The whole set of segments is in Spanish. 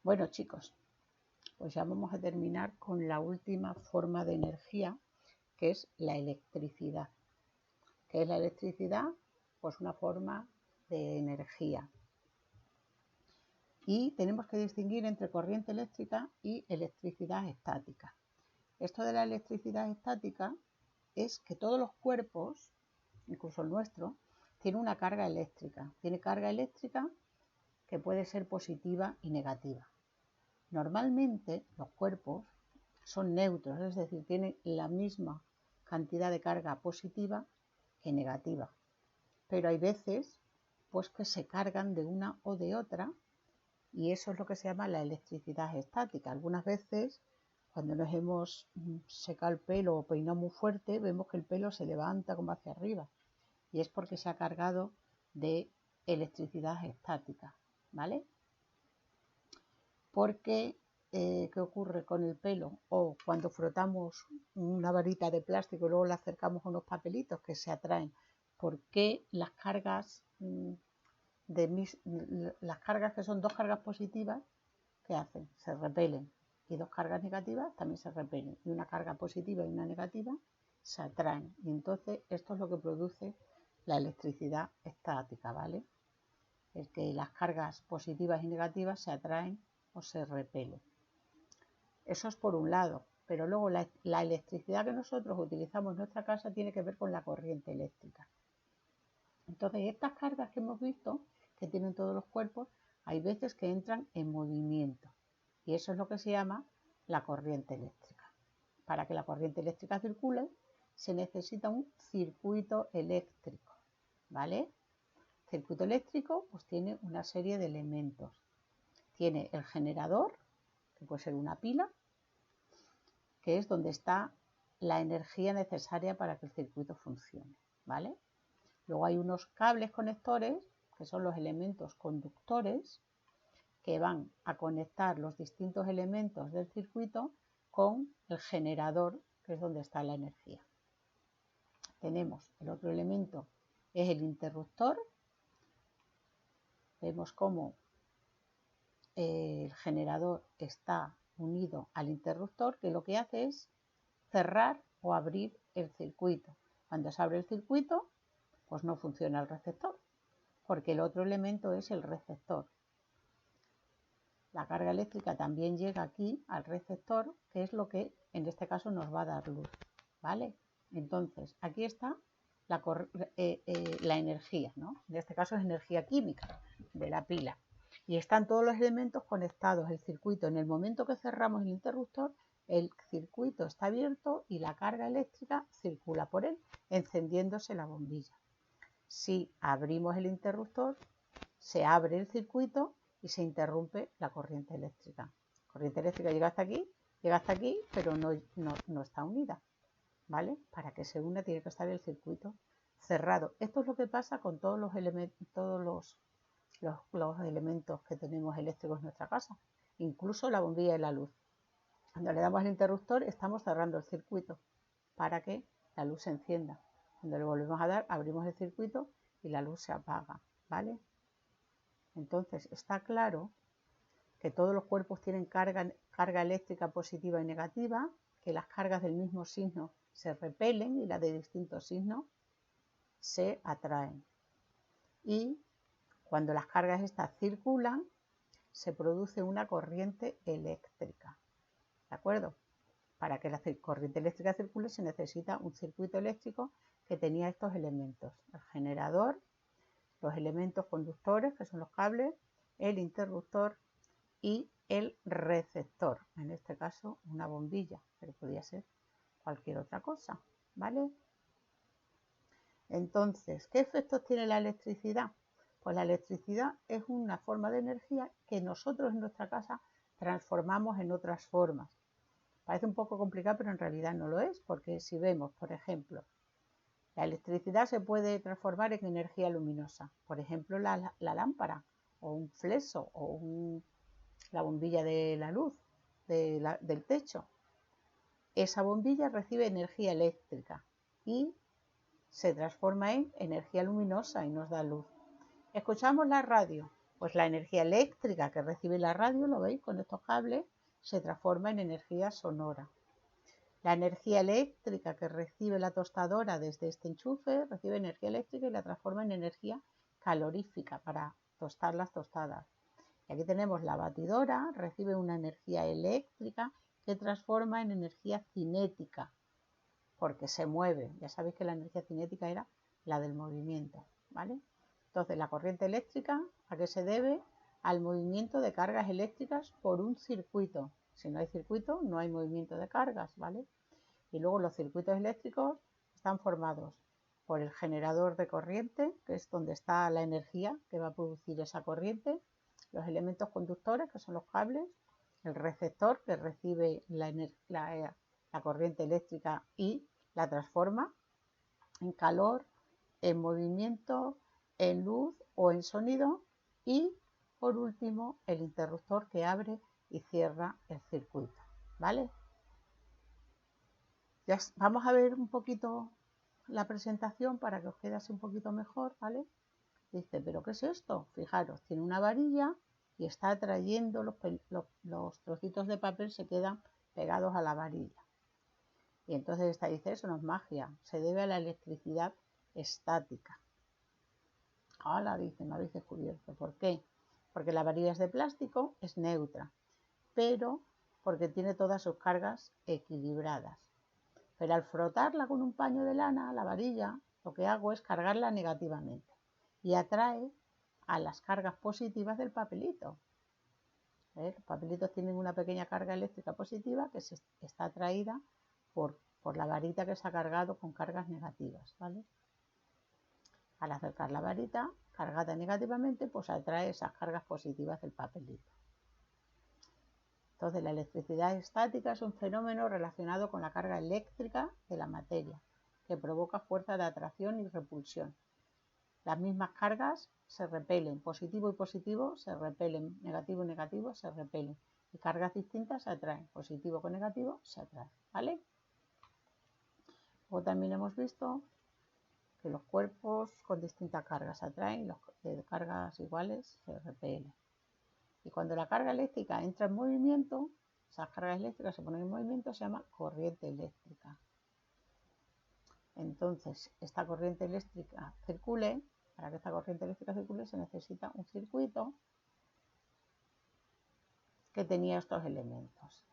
Bueno, chicos, pues ya vamos a terminar con la última forma de energía, que es la electricidad. ¿Qué es la electricidad? Pues una forma de energía. Y tenemos que distinguir entre corriente eléctrica y electricidad estática. Esto de la electricidad estática es que todos los cuerpos, incluso el nuestro, tiene una carga eléctrica. Tiene carga eléctrica que puede ser positiva y negativa. Normalmente los cuerpos son neutros, es decir, tienen la misma cantidad de carga positiva que negativa. Pero hay veces pues que se cargan de una o de otra y eso es lo que se llama la electricidad estática. Algunas veces cuando nos hemos secado el pelo o peinado muy fuerte vemos que el pelo se levanta como hacia arriba y es porque se ha cargado de electricidad estática, ¿vale? Porque, ¿qué ocurre con el pelo? O cuando frotamos una varita de plástico y luego la acercamos a unos papelitos que se atraen. ¿Por qué las cargas, las cargas que son dos cargas positivas, ¿qué hacen? Se repelen. Y dos cargas negativas también se repelen. Y una carga positiva y una negativa se atraen. Y entonces esto es lo que produce la electricidad estática, ¿vale? Es que las cargas positivas y negativas se atraen o se repelen. Eso es por un lado, pero luego la electricidad que nosotros utilizamos en nuestra casa tiene que ver con la corriente eléctrica. Entonces, estas cargas que hemos visto, que tienen todos los cuerpos, hay veces que entran en movimiento y eso es lo que se llama la corriente eléctrica. Para que la corriente eléctrica circule, se necesita un circuito eléctrico, ¿vale? El circuito eléctrico pues tiene una serie de elementos. Tiene el generador, que puede ser una pila, que es donde está la energía necesaria para que el circuito funcione, ¿vale? Luego hay unos cables conectores, que son los elementos conductores, que van a conectar los distintos elementos del circuito con el generador, que es donde está la energía. Tenemos el otro elemento, es el interruptor. Vemos cómo el generador está unido al interruptor, que lo que hace es cerrar o abrir el circuito. Cuando se abre el circuito, pues no funciona el receptor, porque el otro elemento es el receptor. La carga eléctrica también llega aquí al receptor, que es lo que en este caso nos va a dar luz, ¿vale? Entonces, aquí está la energía, ¿no? En este caso es energía química de la pila. Y están todos los elementos conectados, el circuito. En el momento que cerramos el interruptor, el circuito está abierto y la carga eléctrica circula por él, encendiéndose la bombilla. Si abrimos el interruptor, se abre el circuito y se interrumpe la corriente eléctrica. La corriente eléctrica llega hasta aquí, pero no está unida, ¿vale? Para que se una tiene que estar el circuito cerrado. Esto es lo que pasa con todos los elementos que tenemos eléctricos en nuestra casa, incluso la bombilla de la luz. Cuando le damos al interruptor estamos cerrando el circuito para que la luz se encienda. Cuando le volvemos a dar, abrimos el circuito y la luz se apaga, ¿vale? Entonces está claro que todos los cuerpos tienen carga eléctrica positiva y negativa, que las cargas del mismo signo se repelen y las de distintos signos se atraen. Y cuando las cargas estas circulan, se produce una corriente eléctrica, ¿de acuerdo? Para que la corriente eléctrica circule se necesita un circuito eléctrico que tenía estos elementos: el generador, los elementos conductores, que son los cables, el interruptor y el receptor, en este caso una bombilla, pero podría ser cualquier otra cosa, ¿vale? Entonces, ¿qué efectos tiene la electricidad? Pues la electricidad es una forma de energía que nosotros en nuestra casa transformamos en otras formas. Parece un poco complicado, pero en realidad no lo es, porque si vemos, por ejemplo, la electricidad se puede transformar en energía luminosa, por ejemplo, la lámpara, o un fleso, o la bombilla de la luz del techo. Esa bombilla recibe energía eléctrica y se transforma en energía luminosa y nos da luz. Escuchamos la radio, Pues la energía eléctrica que recibe la radio, lo veis con estos cables, se transforma en energía sonora. La energía eléctrica que recibe la tostadora desde este enchufe recibe energía eléctrica y la transforma en energía calorífica para tostar las tostadas. Y aquí tenemos la batidora, recibe una energía eléctrica que transforma en energía cinética, porque se mueve. Ya sabéis que la energía cinética era la del movimiento, ¿vale? Entonces, la corriente eléctrica, ¿a qué se debe? Al movimiento de cargas eléctricas por un circuito. Si no hay circuito, no hay movimiento de cargas, ¿vale? Y luego los circuitos eléctricos están formados por el generador de corriente, que es donde está la energía que va a producir esa corriente, los elementos conductores, que son los cables, el receptor, que recibe la corriente eléctrica y la transforma en calor, en movimiento, en luz o en sonido, y por último el interruptor que abre y cierra el circuito, ¿vale? Ya vamos a ver un poquito la presentación para que os quede así un poquito mejor, ¿vale? Dice, ¿pero qué es esto? Fijaros, tiene una varilla y está atrayendo los trocitos de papel, se quedan pegados a la varilla. Y entonces esta dice, eso no es magia, se debe a la electricidad estática. Hola, dice, no habéis descubierto. ¿Por qué? Porque la varilla es de plástico, es neutra, pero porque tiene todas sus cargas equilibradas. Pero al frotarla con un paño de lana, la varilla, lo que hago es cargarla negativamente y atrae a las cargas positivas del papelito. Los papelitos tienen una pequeña carga eléctrica positiva que está atraída por la varita que se ha cargado con cargas negativas, ¿vale? Al acercar la varita cargada negativamente, pues atrae esas cargas positivas del papelito. Entonces, la electricidad estática es un fenómeno relacionado con la carga eléctrica de la materia, que provoca fuerza de atracción y repulsión. Las mismas cargas se repelen, positivo y positivo se repelen, negativo y negativo se repelen, y cargas distintas se atraen, positivo con negativo se atraen, ¿vale? Luego también hemos visto que los cuerpos con distintas cargas se atraen, los de cargas iguales se repelen. Y cuando la carga eléctrica entra en movimiento, esas cargas eléctricas se ponen en movimiento, se llama corriente eléctrica. Entonces, esta corriente eléctrica circule, para que esta corriente eléctrica circule se necesita un circuito que tenía estos elementos.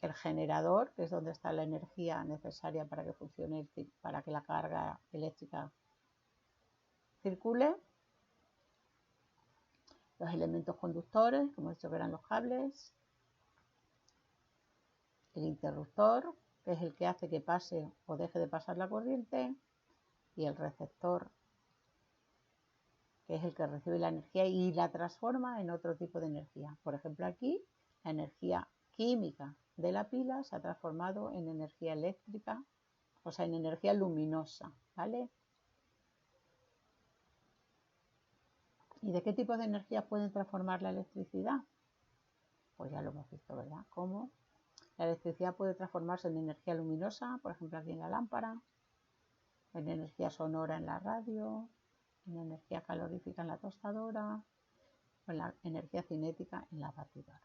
El generador, que es donde está la energía necesaria para que funcione, para que la carga eléctrica circule. Los elementos conductores, como he dicho que eran los cables. El interruptor, que es el que hace que pase o deje de pasar la corriente. Y el receptor, que es el que recibe la energía y la transforma en otro tipo de energía. Por ejemplo, aquí la energía química de la pila se ha transformado en energía eléctrica, o sea, en energía luminosa, ¿vale? ¿Y de qué tipo de energía pueden transformar la electricidad? Pues ya lo hemos visto, ¿verdad? Cómo la electricidad puede transformarse en energía luminosa, por ejemplo, aquí en la lámpara, en energía sonora en la radio, en energía calorífica en la tostadora, o en la energía cinética en la batidora.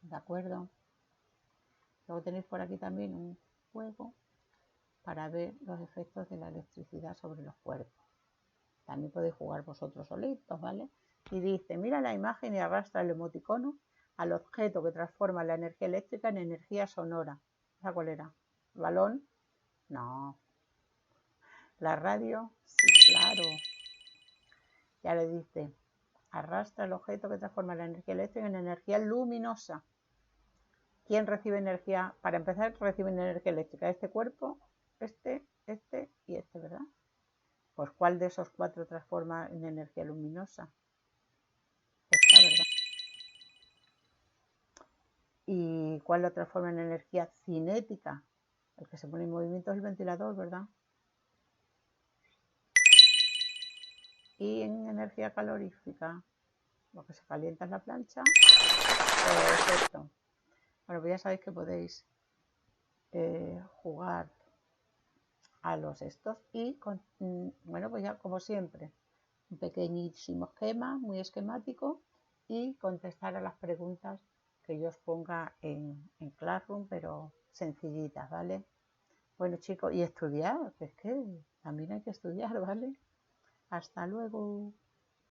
¿De acuerdo? Luego tenéis por aquí también un juego para ver los efectos de la electricidad sobre los cuerpos. También podéis jugar vosotros solitos, ¿vale? Y dice, mira la imagen y arrastra el emoticono al objeto que transforma la energía eléctrica en energía sonora. ¿Esa cuál era? ¿El balón? No. ¿La radio? Sí, claro. Y ahora dice, arrastra el objeto que transforma la energía eléctrica en energía luminosa. ¿Quién recibe energía? Para empezar, reciben energía eléctrica este cuerpo, este y este, ¿verdad? Pues ¿cuál de esos cuatro transforma en energía luminosa? Esta, ¿verdad? ¿Y cuál lo transforma en energía cinética? El que se pone en movimiento es el ventilador, ¿verdad? Y en energía calorífica, lo que se calienta es la plancha. Perfecto. Bueno, pues ya sabéis que podéis jugar a los estos y, bueno, pues ya como siempre, un pequeñísimo esquema, muy esquemático, y contestar a las preguntas que yo os ponga en Classroom, pero sencillitas, ¿vale? Bueno, chicos, y estudiar, que es que también hay que estudiar, ¿vale? Hasta luego.